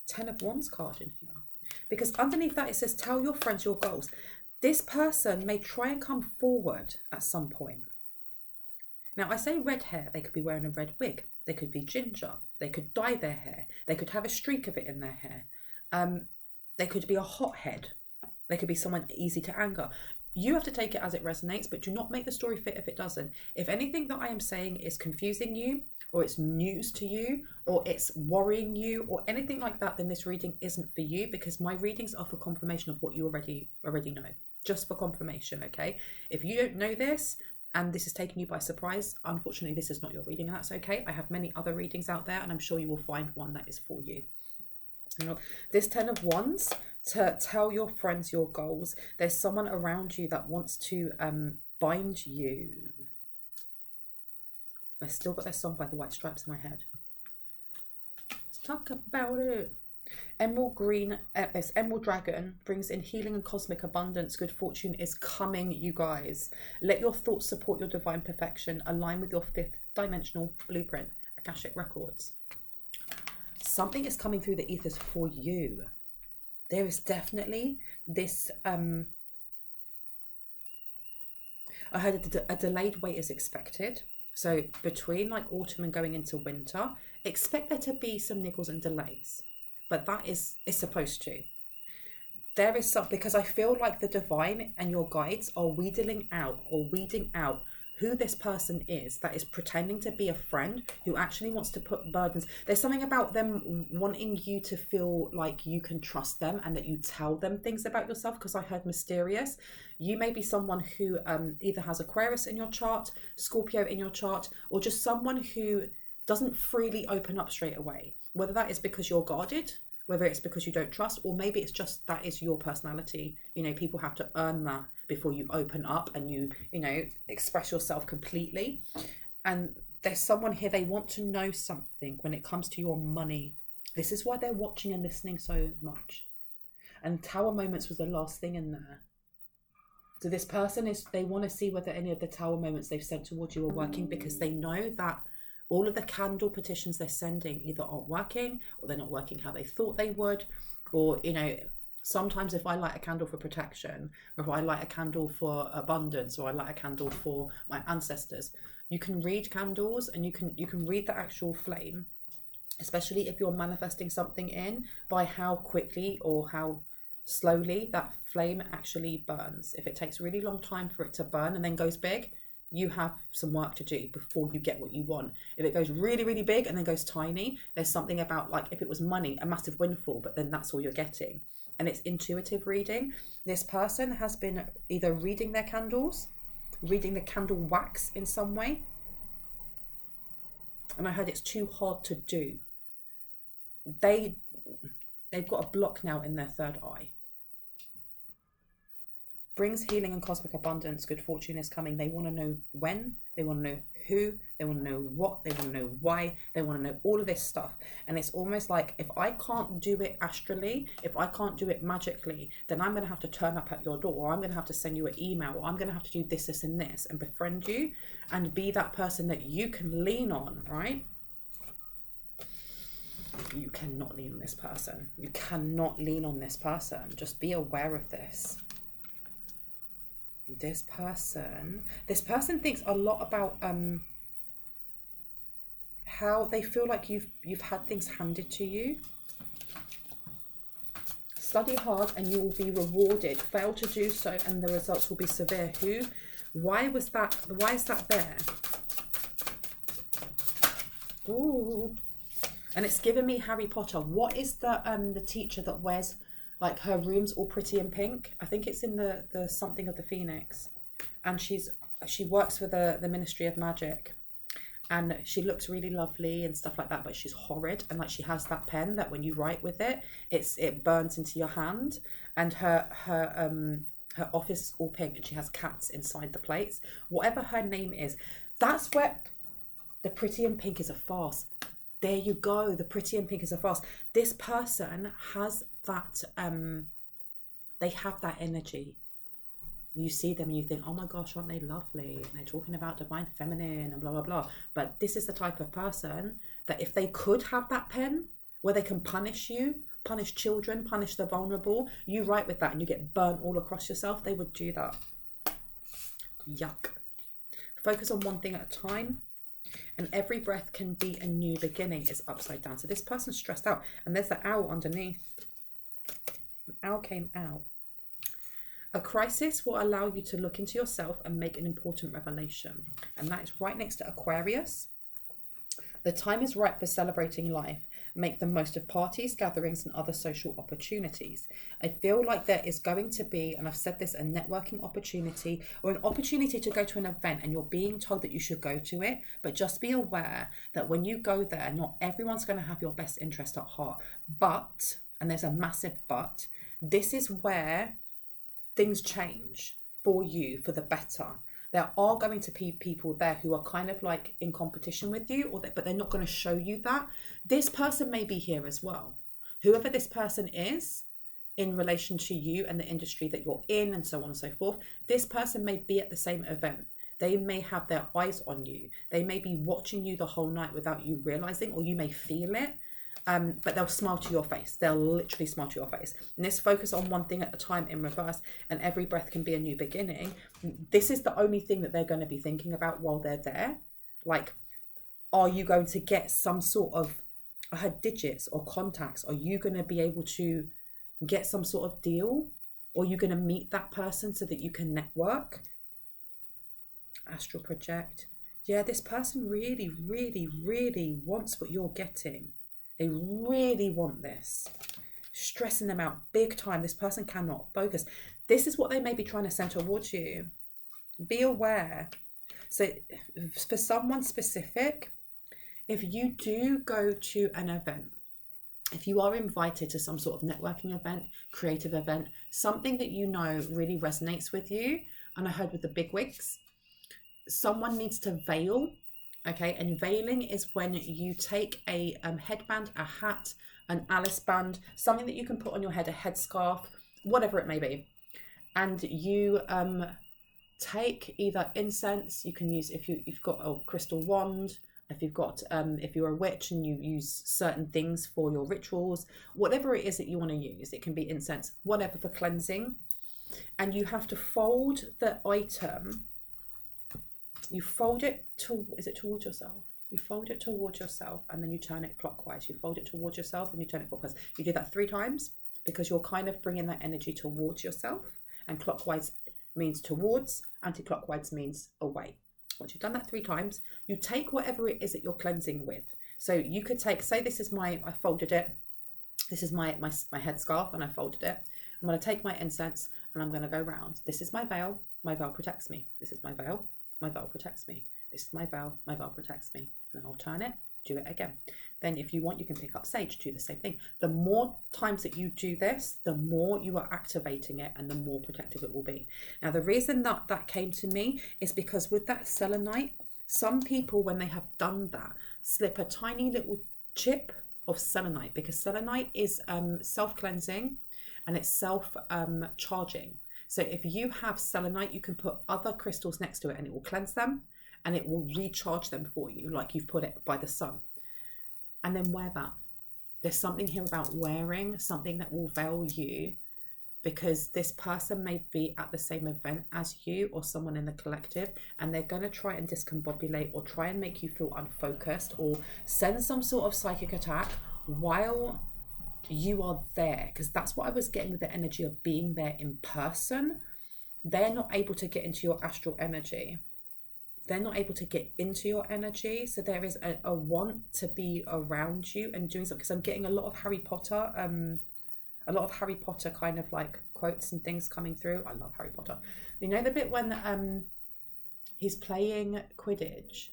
10 of Wands card in here. Because underneath that, it says, tell your friends your goals. This person may try and come forward at some point. Now, I say red hair. They could be wearing a red wig. They could be ginger. They could dye their hair. They could have a streak of it in their hair. They could be a hothead. They could be someone easy to anger. You have to take it as it resonates, but do not make the story fit if it doesn't. If anything that I am saying is confusing you, or it's news to you, or it's worrying you, or anything like that, then this reading isn't for you, because my readings are for confirmation of what you already know. Just for confirmation, okay? If you don't know this, and this is taking you by surprise, unfortunately, this is not your reading, and that's okay. I have many other readings out there, and I'm sure you will find one that is for you. Now, this 10 of Wands, to tell your friends your goals. There's someone around you that wants to bind you. I still got that song by the White Stripes in my head. Let's talk about it. Emerald green, this emerald dragon brings in healing and cosmic abundance. Good fortune is coming, you guys. Let your thoughts support your divine perfection. Align with your 5th dimensional blueprint. Akashic records. Something is coming through the ethers for you. There is definitely this, I heard a delayed wait is expected. So between like autumn and going into winter, expect there to be some niggles and delays. But that is supposed to. There is some, because I feel like the divine and your guides are weeding out who this person is that is pretending to be a friend who actually wants to put burdens. There's something about them wanting you to feel like you can trust them and that you tell them things about yourself, because I heard mysterious. You may be someone who either has Aquarius in your chart, Scorpio in your chart, or just someone who doesn't freely open up straight away. Whether that is because you're guarded, whether it's because you don't trust, or maybe it's just that is your personality. You know, people have to earn that before you open up and you express yourself completely. And there's someone here, they want to know something when it comes to your money. This is why they're watching and listening so much. And Tower Moments was the last thing in there. So this person they want to see whether any of the Tower Moments they've sent towards you are working, because they know that all of the candle petitions they're sending either aren't working, or they're not working how they thought they would. Or, sometimes if I light a candle for protection, or if I light a candle for abundance, or I light a candle for my ancestors, you can read candles and you can read the actual flame, especially if you're manifesting something in, by how quickly or how slowly that flame actually burns. If it takes a really long time for it to burn and then goes big, you have some work to do before you get what you want. If it goes really, really big and then goes tiny, there's something about, like, if it was money, a massive windfall, but then that's all you're getting. And it's intuitive reading. This person has been either reading their candles, reading the candle wax in some way. And I heard it's too hard to do. They've got a block now in their third eye. Brings healing and cosmic abundance. Good fortune is coming. They want to know when. They want to know who. They want to know what. They want to know why. They want to know all of this stuff. And it's almost like, if I can't do it astrally, if I can't do it magically, then I'm going to have to turn up at your door, or I'm going to have to send you an email, or I'm going to have to do this, this, and this, and befriend you and be that person that you can lean on, right? You cannot lean on this person. You cannot lean on this person. Just be aware of this. This person thinks a lot about how they feel like you've had things handed to you. Study hard and you will be rewarded. Fail to do so and the results will be severe. Why is that there? Ooh. And it's giving me Harry Potter. What is the teacher that wears, like, her room's all pretty in pink? I think it's in the something of the Phoenix. And she works for the Ministry of Magic. and she looks really lovely and stuff like that, but she's horrid. And like, she has that pen that when you write with it, it burns into your hand. And her office is all pink, and she has cats inside the plates. Whatever her name is, that's where the Pretty in Pink is a farce. There you go. The Pretty in Pink is a farce. This person has that, they have that energy. You see them and you think, oh my gosh, aren't they lovely? And they're talking about divine feminine and blah, blah, blah. But this is the type of person that if they could have that pen where they can punish you, punish children, punish the vulnerable, you write with that and you get burnt all across yourself, they would do that. Yuck. Focus on one thing at a time. And every breath can be a new beginning is upside down. So this person's stressed out. And there's the owl underneath. An owl came out. A crisis will allow you to look into yourself and make an important revelation. And that is right next to Aquarius. The time is right for celebrating life. Make the most of parties, gatherings, and other social opportunities. I feel like there is going to be, and I've said this, a networking opportunity or an opportunity to go to an event and you're being told that you should go to it. But just be aware that when you go there, not everyone's going to have your best interest at heart. But, and there's a massive but, this is where things change for you for the better. There are going to be people there who are kind of like in competition with you, but they're not going to show you that. This person may be here as well. Whoever this person is in relation to you and the industry that you're in and so on and so forth, this person may be at the same event. They may have their eyes on you. They may be watching you the whole night without you realizing, or you may feel it. But they'll smile to your face. They'll literally smile to your face. And this focus on one thing at a time in reverse, and every breath can be a new beginning. This is the only thing that they're going to be thinking about while they're there. Like, are you going to get some sort of, I had digits or contacts? Are you going to be able to get some sort of deal? Or are you going to meet that person so that you can network? Astral project. Yeah, this person really, really, really wants what you're getting. They really want this. Stressing them out big time. This person cannot focus. This is what they may be trying to send towards you. Be aware. So for someone specific, if you do go to an event, if you are invited to some sort of networking event, creative event, something that you know really resonates with you, and I heard with the bigwigs, someone needs to veil. Okay, and veiling is when you take a headband, a hat, an Alice band, something that you can put on your head, a headscarf, whatever it may be. And you take either incense, you can use, if you've got a crystal wand, if you've got, if you're a witch and you use certain things for your rituals, whatever it is that you want to use, it can be incense, whatever, for cleansing. And you have to fold the item. You fold it to, is it towards yourself? You fold it towards yourself and then you turn it clockwise. You fold it towards yourself and you turn it clockwise. You do that 3 times because you're kind of bringing that energy towards yourself, and clockwise means towards, anti-clockwise means away. Once you've done that 3 times, you take whatever it is that you're cleansing with. So you could take, say this is I folded it. This is my headscarf and I folded it. I'm going to take my incense and I'm going to go round. This is my veil protects me. This is my veil protects me. This is my veil protects me. And then I'll turn it, do it again. Then if you want, you can pick up sage, do the same thing. The more times that you do this, the more you are activating it and the more protective it will be. Now, the reason that came to me is because with that selenite, some people, when they have done that, slip a tiny little chip of selenite, because selenite is self-cleansing and it's self-charging. So if you have selenite, you can put other crystals next to it and it will cleanse them and it will recharge them for you, like you've put it by the sun. And then wear that. There's something here about wearing something that will veil you, because this person may be at the same event as you or someone in the collective, and they're going to try and discombobulate or try and make you feel unfocused or send some sort of psychic attack while you are there, because that's what I was getting with the energy of being there in person. They're not able to get into your astral energy. They're not able to get into your energy. So there is a want to be around you and doing something, because I'm getting a lot of Harry Potter kind of like quotes and things coming through. I love Harry Potter. You know the bit when he's playing Quidditch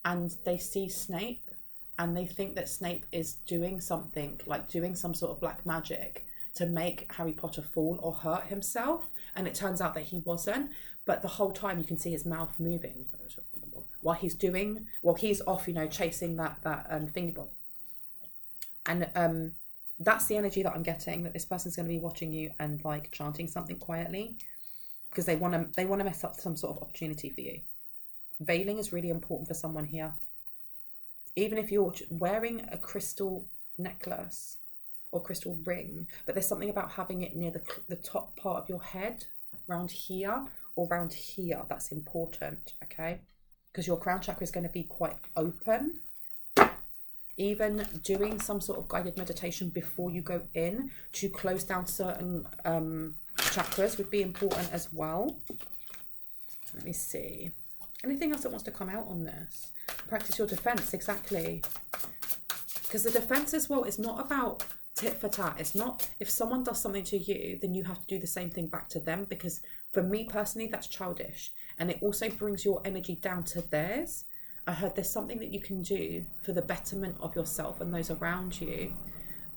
and they see Snape and they think that Snape is doing something, like doing some sort of black magic to make Harry Potter fall or hurt himself. And it turns out that he wasn't. But the whole time you can see his mouth moving while he's off, chasing that thingy bob. And that's the energy that I'm getting, that this person's going to be watching you and like chanting something quietly because they want to mess up some sort of opportunity for you. Veiling is really important for someone here. Even if you're wearing a crystal necklace or crystal ring, but there's something about having it near the top part of your head, around here or around here, that's important, okay? Because your crown chakra is going to be quite open. Even doing some sort of guided meditation before you go in to close down certain chakras would be important as well. Let me see. Anything else that wants to come out on this? Practice your defense, exactly. Because the defense as well is not about tit for tat. It's not if someone does something to you, then you have to do the same thing back to them. Because for me personally, that's childish. And it also brings your energy down to theirs. I heard there's something that you can do for the betterment of yourself and those around you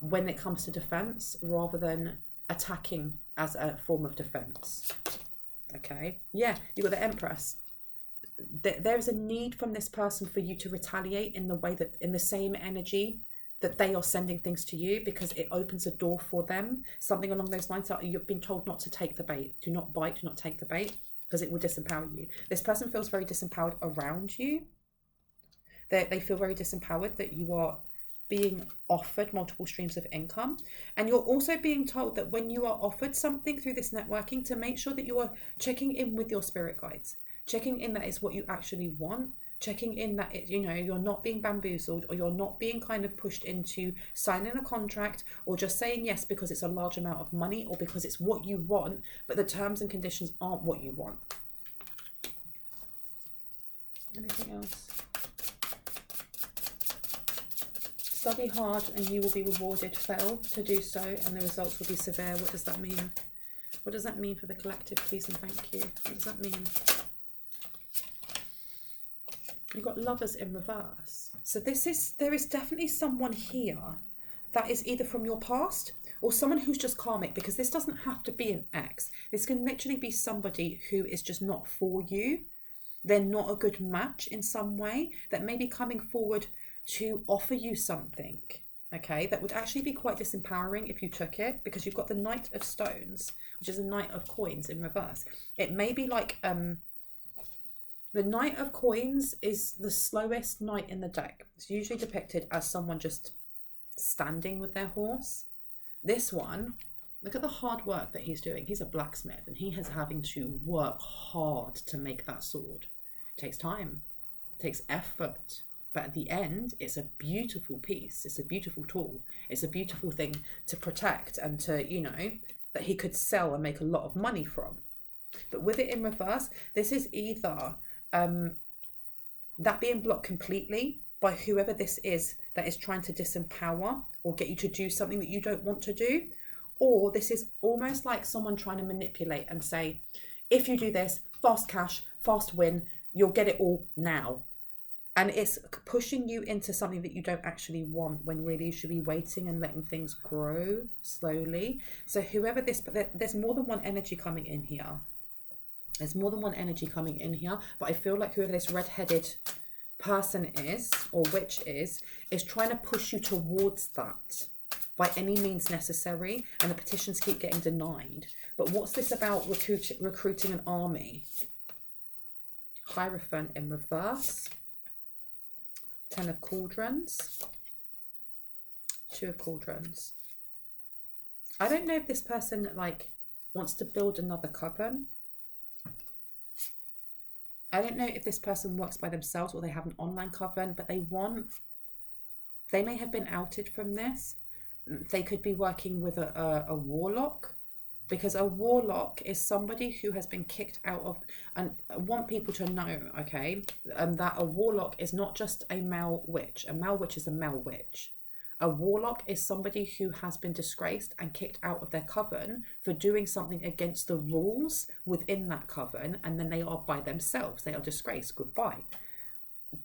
when it comes to defense, rather than attacking as a form of defense. Okay? Yeah, you've got the Empress. There is a need from this person for you to retaliate in the way that, in the same energy that they are sending things to you, because it opens a door for them. Something along those lines that you've been told not to take the bait. Do not bite, do not take the bait, because it will disempower you. This person feels very disempowered around you. They feel very disempowered that you are being offered multiple streams of income. And you're also being told that when you are offered something through this networking, to make sure that you are checking in with your spirit guides. Checking in that it's what you actually want. Checking in that it, you're not being bamboozled, or you're not being kind of pushed into signing a contract or just saying yes because it's a large amount of money or because it's what you want, but the terms and conditions aren't what you want. Anything else? Study hard and you will be rewarded. Fail to do so and the results will be severe. What does that mean? What does that mean for the collective, please and thank you? What does that mean? You've got Lovers in reverse. So there is definitely someone here that is either from your past or someone who's just karmic, because this doesn't have to be an ex. This can literally be somebody who is just not for you. They're not a good match in some way, that may be coming forward to offer you something, okay, that would actually be quite disempowering if you took it, because you've got the Knight of Stones, which is a Knight of Coins in reverse. It may be like the Knight of Coins is the slowest knight in the deck. It's usually depicted as someone just standing with their horse. This one, look at the hard work that he's doing. He's a blacksmith and he is having to work hard to make that sword. It takes time, it takes effort. But at the end, it's a beautiful piece. It's a beautiful tool. It's a beautiful thing to protect and to, that he could sell and make a lot of money from. But with it in reverse, this is either that being blocked completely by whoever this is that is trying to disempower or get you to do something that you don't want to do. Or this is almost like someone trying to manipulate and say, if you do this, fast cash, fast win, you'll get it all now. And it's pushing you into something that you don't actually want, when really you should be waiting and letting things grow slowly. So whoever this, there's more than one energy coming in here. There's more than one energy coming in here. But I feel like whoever this red-headed person is, or witch is trying to push you towards that by any means necessary. And the petitions keep getting denied. But what's this about recruiting an army? Hierophant in reverse. 10 of Cauldrons. 2 of Cauldrons. I don't know if this person wants to build another coven. I don't know if this person works by themselves or they have an online coven, but they may have been outed from this. They could be working with a warlock, because a warlock is somebody who has been kicked out of, and I want people to know, okay, that a warlock is not just a male witch. A male witch is a male witch. A warlock is somebody who has been disgraced and kicked out of their coven for doing something against the rules within that coven, and then they are by themselves. They are disgraced. Goodbye.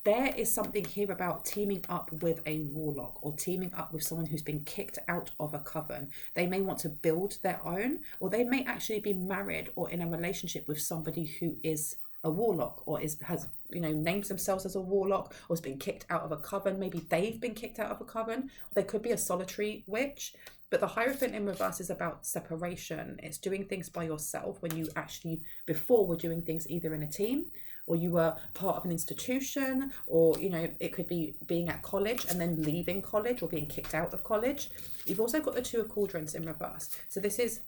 there is something here about teaming up with a warlock or teaming up with someone who's been kicked out of a coven. They may want to build their own, or they may actually be married or in a relationship with somebody who is a warlock or has names themselves as a warlock or has been kicked out of a coven. Maybe they've been kicked out of a coven. They could be a solitary witch. But the Hierophant in reverse is about separation. It's doing things by yourself when you actually before were doing things either in a team, or you were part of an institution, or it could be being at college and then leaving college or being kicked out of college. You've also got the Two of Cauldrons in reverse. So this is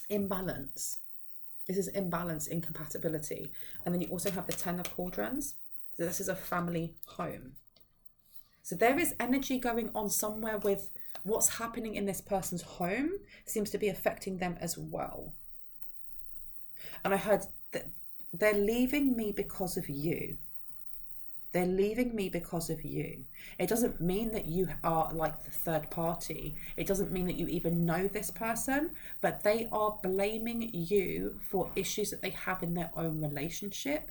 imbalance. This is imbalance, incompatibility. And then you also have the Ten of Cauldrons. So this is a family home. So there is energy going on somewhere with what's happening in this person's home seems to be affecting them as well. And I heard that they're leaving me because of you. They're leaving me because of you. It doesn't mean that you are like the third party. It doesn't mean that you even know this person, but they are blaming you for issues that they have in their own relationship.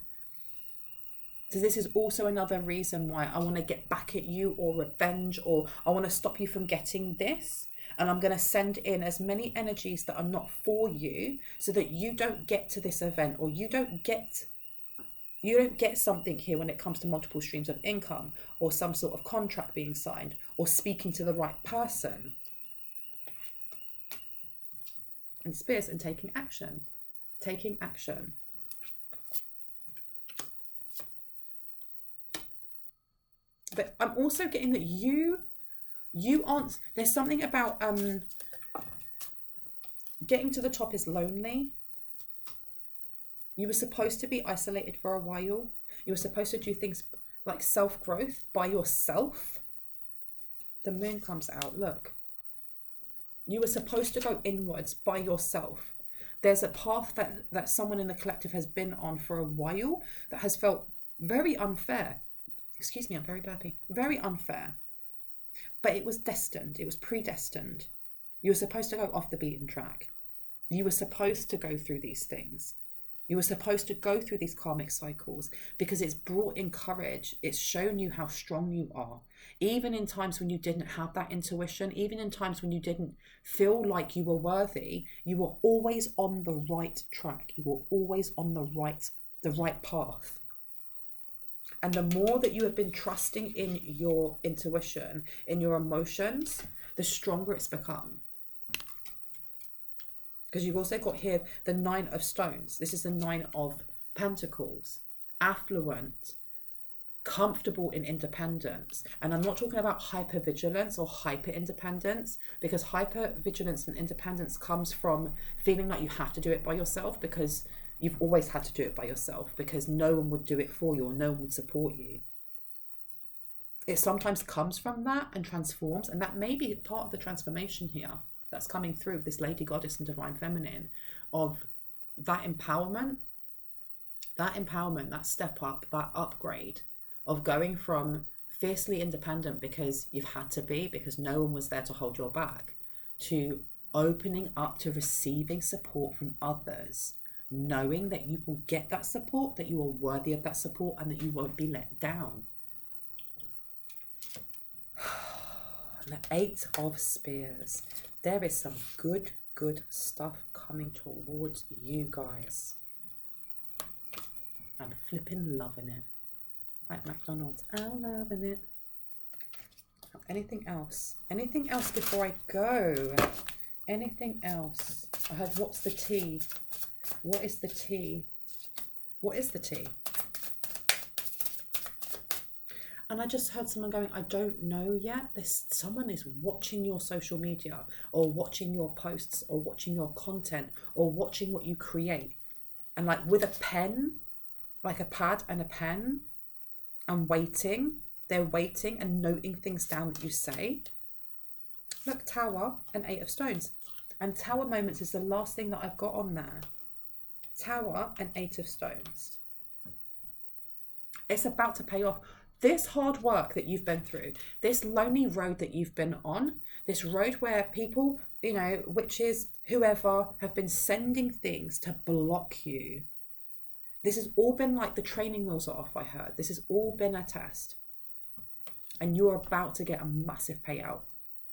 So this is also another reason why I want to get back at you, or revenge, or I want to stop you from getting this. And I'm going to send in as many energies that are not for you so that you don't get to this event, or you don't get something here when it comes to multiple streams of income, or some sort of contract being signed, or speaking to the right person. And Spears, and taking action. Taking action. But I'm also getting that you aren't, there's something about getting to the top is lonely. You were supposed to be isolated for a while. You were supposed to do things like self-growth by yourself. The moon comes out, look. You were supposed to go inwards by yourself. There's a path that someone in the collective has been on for a while that has felt very unfair. Excuse me, I'm very burpy. Very unfair. But it was destined. It was predestined. You were supposed to go off the beaten track. You were supposed to go through these things. You were supposed to go through these karmic cycles because it's brought in courage. It's shown you how strong you are. Even in times when you didn't have that intuition, even in times when you didn't feel like you were worthy, you were always on the right track. You were always on the right path. And the more that you have been trusting in your intuition, in your emotions, the stronger it's become. Because you've also got here the Nine of Stones. This is the Nine of Pentacles. Affluent, comfortable in independence. And I'm not talking about hypervigilance or hyper-independence, because hypervigilance and independence comes from feeling like you have to do it by yourself, because you've always had to do it by yourself, because no one would do it for you or no one would support you. It sometimes comes from that and transforms, and that may be part of the transformation here that's coming through this Lady Goddess and Divine Feminine, of that empowerment, that step up, that upgrade of going from fiercely independent because you've had to be, because no one was there to hold your back, to opening up to receiving support from others, knowing that you will get that support, that you are worthy of that support, and that you won't be let down. The Eight of Spears. There is some good stuff coming towards you guys. I'm flipping loving it. Like McDonald's, I'm loving it. Anything else? Anything else before I go? Anything else? I heard, what's the tea? What is the tea? What is the tea? And I just heard someone going, I don't know yet. Someone is watching your social media, or watching your posts, or watching your content, or watching what you create. And like with a pen, like a pad and a pen, and waiting. They're waiting and noting things down that you say. Look, Tower and Eight of Stones. And Tower moments is the last thing that I've got on there. Tower and Eight of Stones. It's about to pay off. This hard work that you've been through, this lonely road that you've been on, this road where people, witches, whoever, have been sending things to block you. This has all been like the training wheels are off, I heard. This has all been a test. And you're about to get a massive payout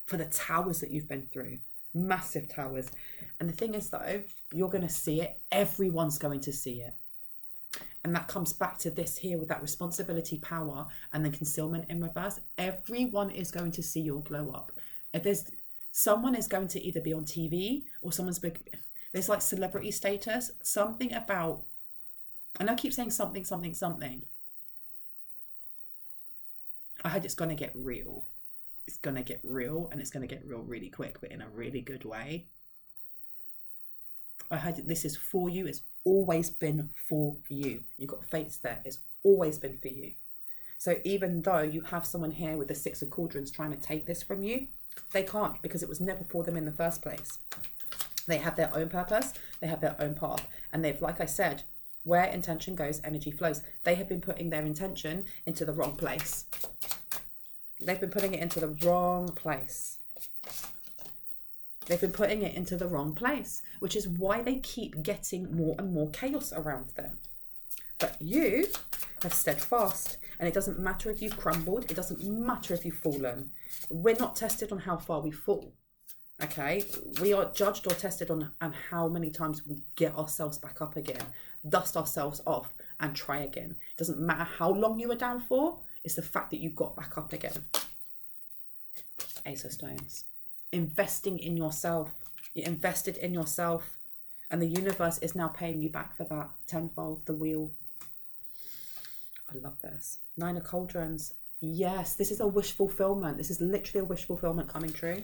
for the towers that you've been through. Massive towers. And the thing is though, you're going to see it. Everyone's going to see it. And that comes back to this here with that responsibility, power, and then concealment in reverse. Everyone is going to see your glow up. If there's someone is going to either be on TV or someone's big, there's like celebrity status, something about, and I keep saying something. I heard it's going to get real. It's going to get real, and it's going to get real really quick, but in a really good way. I heard this is for you. It's always been for you. You've got fates there. It's always been for you. So even though you have someone here with the Six of Cauldrons trying to take this from you, they can't, because it was never for them in the first place. They have their own purpose. They have their own path. And they've, like I said, where intention goes, energy flows. They have been putting their intention into the wrong place. They've been putting it into the wrong place. They've been putting it into the wrong place, which is why they keep getting more and more chaos around them. But you have steadfast, and it doesn't matter if you've crumbled. It doesn't matter if you've fallen. We're not tested on how far we fall. Okay, we are judged or tested on how many times we get ourselves back up again, dust ourselves off and try again. It doesn't matter how long you were down for, it's the fact that you got back up again. Ace of Stones. Investing in yourself. You invested in yourself, and the universe is now paying you back for that tenfold, the wheel. I love this. Nine of Cauldrons. Yes, this is a wish fulfillment. This is literally a wish fulfillment coming true.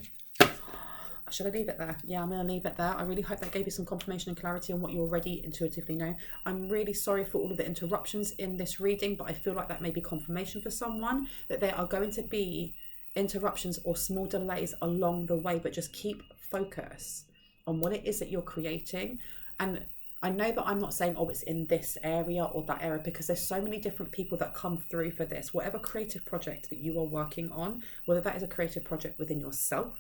Should I leave it there? Yeah, I'm going to leave it there. I really hope that gave you some confirmation and clarity on what you already intuitively know. I'm really sorry for all of the interruptions in this reading, but I feel like that may be confirmation for someone that there are going to be interruptions or small delays along the way, but just keep focus on what it is that you're creating. And I know that I'm not saying, oh, it's in this area or that area, because there's so many different people that come through for this. Whatever creative project that you are working on, whether that is a creative project within yourself,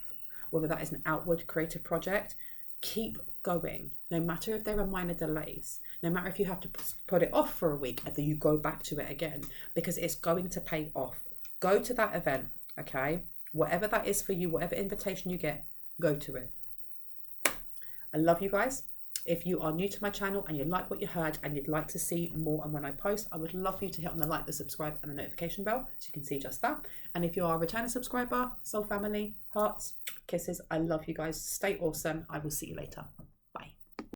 whether that is an outward creative project, keep going. No matter if there are minor delays, no matter if you have to put it off for a week and then you go back to it again, because it's going to pay off. Go to that event, okay? Whatever that is for you, whatever invitation you get, go to it. I love you guys. If you are new to my channel and you like what you heard and you'd like to see more and when I post, I would love for you to hit on the like, the subscribe and the notification bell so you can see just that. And if you are a returning subscriber, soul family, hearts, kisses, I love you guys. Stay awesome. I will see you later.